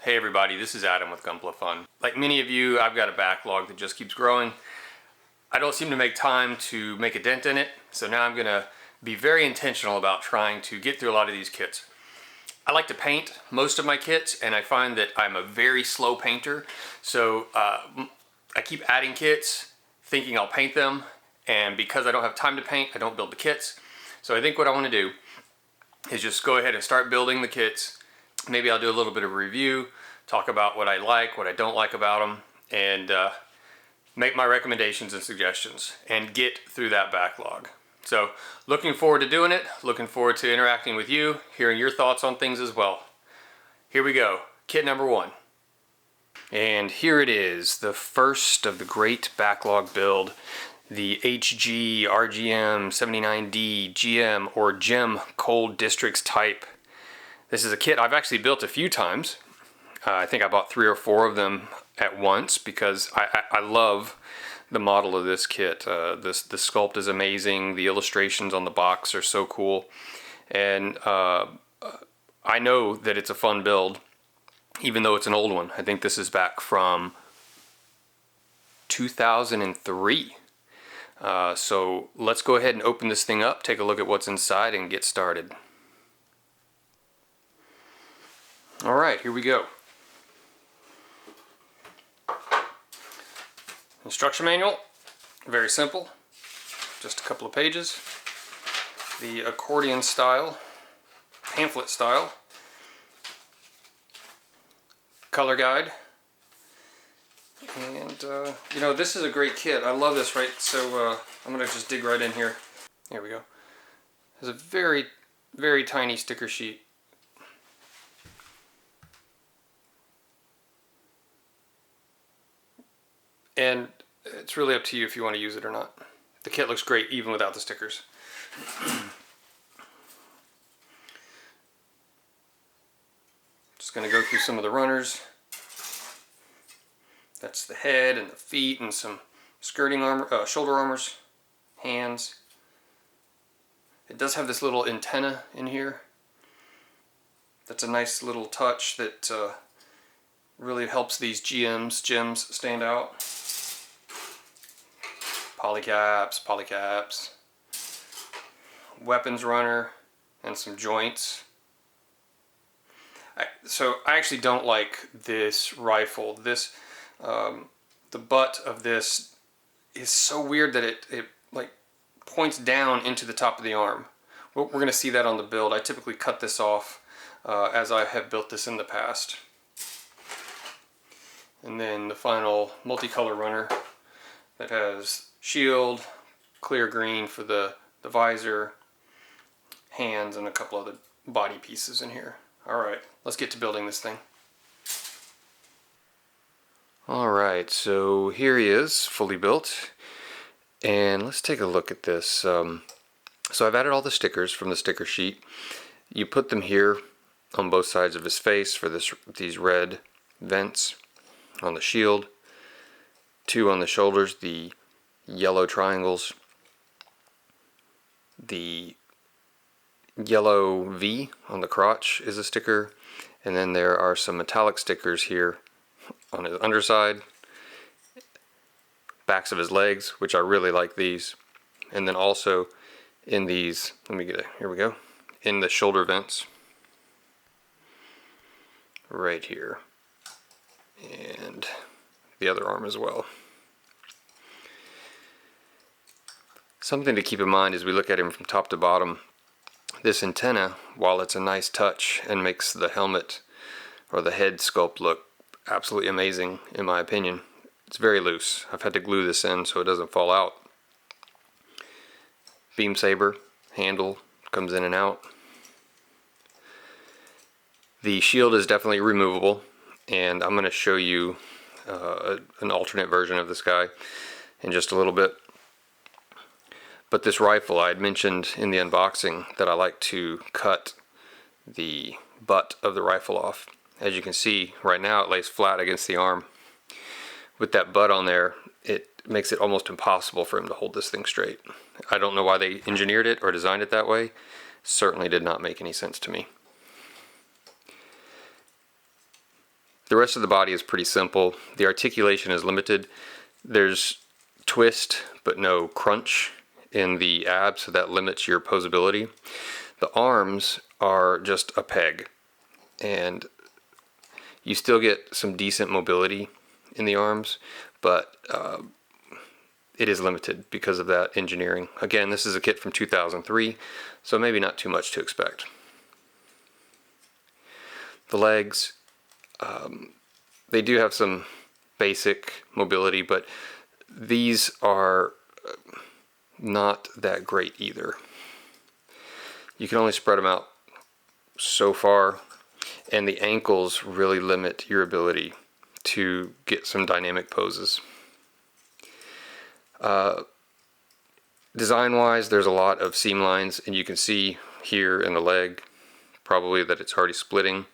Hey everybody, this is Adam with Gunpla Fun. Like many of you, I've got a backlog that just keeps growing. I don't seem to make time to make a dent in it, so now I'm gonna be very intentional about trying to get through a lot of these kits. I like to paint most of my kits, and I find that I'm a very slow painter, so I keep adding kits thinking I'll paint them, and because I don't have time to paint, I don't build the kits. So I think what I want to do is just go ahead and start building the kits. Maybe I'll do a little bit of a review, talk about what I like, what I don't like about them, and make my recommendations and suggestions and get through that backlog. So looking forward to doing it, looking forward to interacting with you, hearing your thoughts on things as well. Here we go, kit number 1. And here it is, the first of the great backlog build, the RGM-79D GM or GEM Cold Districts type. This is a kit I've actually built a few times. I think I bought 3 or 4 of them at once because I love the model of this kit. The sculpt is amazing. The illustrations on the box are so cool. And I know that it's a fun build, even though it's an old one. I think this is back from 2003. So let's go ahead and open this thing up, take a look at what's inside, and get started. Alright, here we go. Instruction manual, very simple, just a couple of pages. The accordion style, pamphlet style, color guide, and you know, this is a great kit. I love this, right? So I'm going to just dig right in here. Here we go. There's a very, very tiny sticker sheet. And it's really up to you if you want to use it or not. The kit looks great even without the stickers. Just going to go through some of the runners. That's the head and the feet and some skirting armor, shoulder armors, hands. It does have this little antenna in here. That's a nice little touch that really helps these gems stand out. Polycaps, weapons runner, and some joints. So I actually don't like this rifle. This, the butt of this is so weird that it like points down into the top of the arm. We're going to see that on the build. I typically cut this off as I have built this in the past. And then the final multicolor runner that has shield, clear green for the visor, hands, and a couple other body pieces in here. Alright, let's get to building this thing. Alright, so here he is, fully built. And let's take a look at this. So I've added all the stickers from the sticker sheet. You put them here on both sides of his face for these red vents on the shield. 2 on the shoulders, the yellow triangles. The yellow V on the crotch is a sticker, and then there are some metallic stickers here on his underside, backs of his legs, which I really like these, and then also in these, here we go, in the shoulder vents right here, and the other arm as well. Something to keep in mind as we look at him from top to bottom, this antenna, while it's a nice touch and makes the helmet or the head sculpt look absolutely amazing in my opinion, it's very loose. I've had to glue this in so it doesn't fall out. Beam saber handle comes in and out. The shield is definitely removable, and I'm going to show you an alternate version of this guy in just a little bit. But this rifle, I had mentioned in the unboxing that I like to cut the butt of the rifle off. As you can see, right now it lays flat against the arm. With that butt on there, it makes it almost impossible for him to hold this thing straight. I don't know why they engineered it or designed it that way. Certainly did not make any sense to me. The rest of the body is pretty simple. The articulation is limited. There's twist but no crunch in the abs, so that limits your posability. The arms are just a peg, and you still get some decent mobility in the arms, but it is limited because of that engineering. Again, this is a kit from 2003, so maybe not too much to expect. The legs, they do have some basic mobility, but these are not that great either. You can only spread them out so far, and the ankles really limit your ability to get some dynamic poses. Design-wise, there's a lot of seam lines, and you can see here in the leg probably that it's already splitting.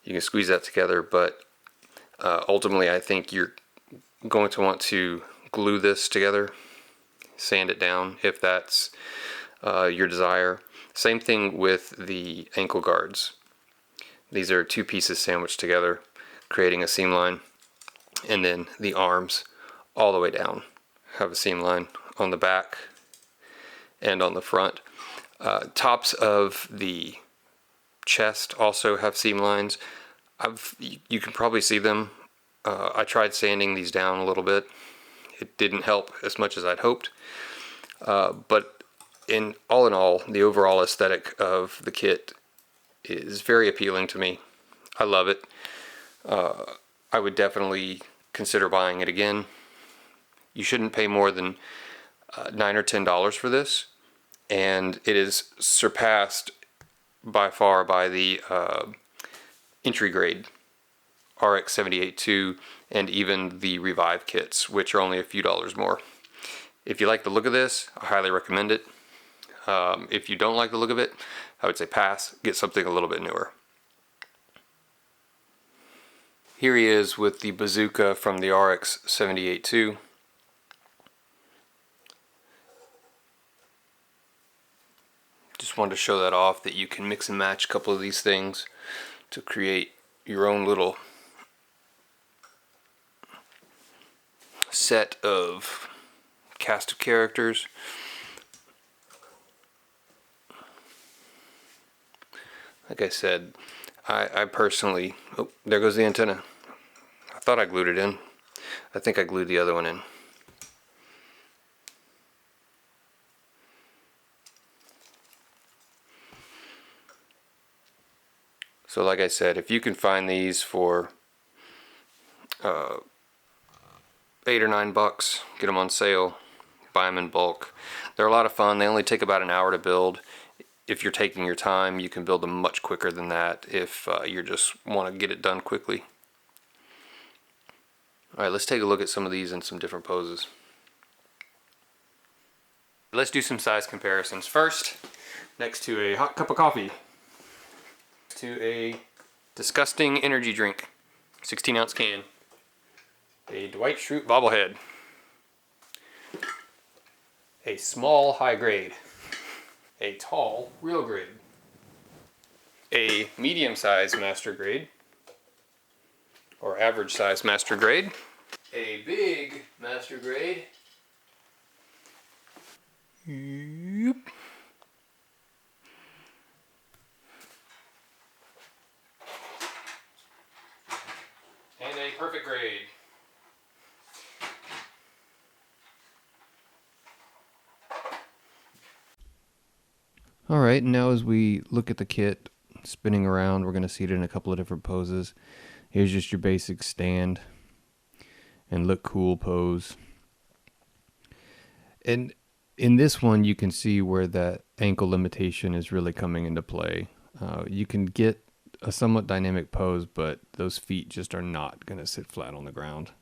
You can squeeze that together, but ultimately I think you're going to want to glue this together, sand it down if that's your desire. Same thing with the ankle guards. These are two pieces sandwiched together, creating a seam line, and then the arms all the way down have a seam line on the back and on the front. Tops of the chest also have seam lines. You can probably see them. I tried sanding these down a little bit. It didn't help as much as I'd hoped, but in all, the overall aesthetic of the kit is very appealing to me. I love it. I would definitely consider buying it again. You shouldn't pay more than $9 or $10 for this, and it is surpassed by far by the entry grade RX-78D and even the Revive kits, which are only a few dollars more. If you like the look of this, I highly recommend it. If you don't like the look of it, I would say pass, get something a little bit newer. Here he is with the bazooka from the RX-78D. Just wanted to show that off, that you can mix and match a couple of these things to create your own little set of cast of characters. Like I said, I personally, oh, there goes the antenna. I thought I glued it in. I think I glued the other one in. So like I said, if you can find these for $8 or $9, get them on sale, buy them in bulk. They're a lot of fun. They only take about an hour to build. If you're taking your time, you can build them much quicker than that if you just want to get it done quickly. Alright, let's take a look at some of these in some different poses. Let's do some size comparisons. First, next to a hot cup of coffee, to a disgusting energy drink, 16-ounce can, a Dwight Schrute bobblehead, a small high grade, a tall real grade, a medium size master grade, or average size master grade, a big master grade, yep, and a perfect grade. Alright, now as we look at the kit spinning around, we're going to see it in a couple of different poses. Here's just your basic stand and look cool pose. And in this one you can see where that ankle limitation is really coming into play. You can get a somewhat dynamic pose, but those feet just are not going to sit flat on the ground.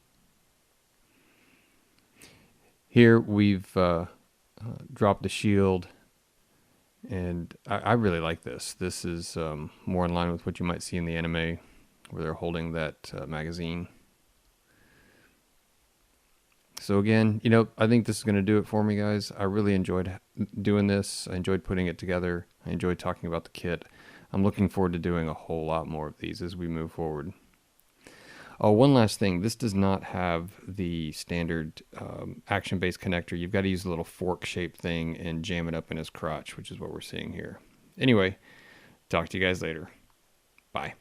Here we've dropped the shield, and I really like this. This is more in line with what you might see in the anime, where they're holding that magazine. So again, you know, I think this is going to do it for me, guys. I really enjoyed doing this. I enjoyed putting it together. I enjoyed talking about the kit. I'm looking forward to doing a whole lot more of these as we move forward. Oh, one last thing. This does not have the standard action-based connector. You've got to use a little fork-shaped thing and jam it up in his crotch, which is what we're seeing here. Anyway, talk to you guys later. Bye.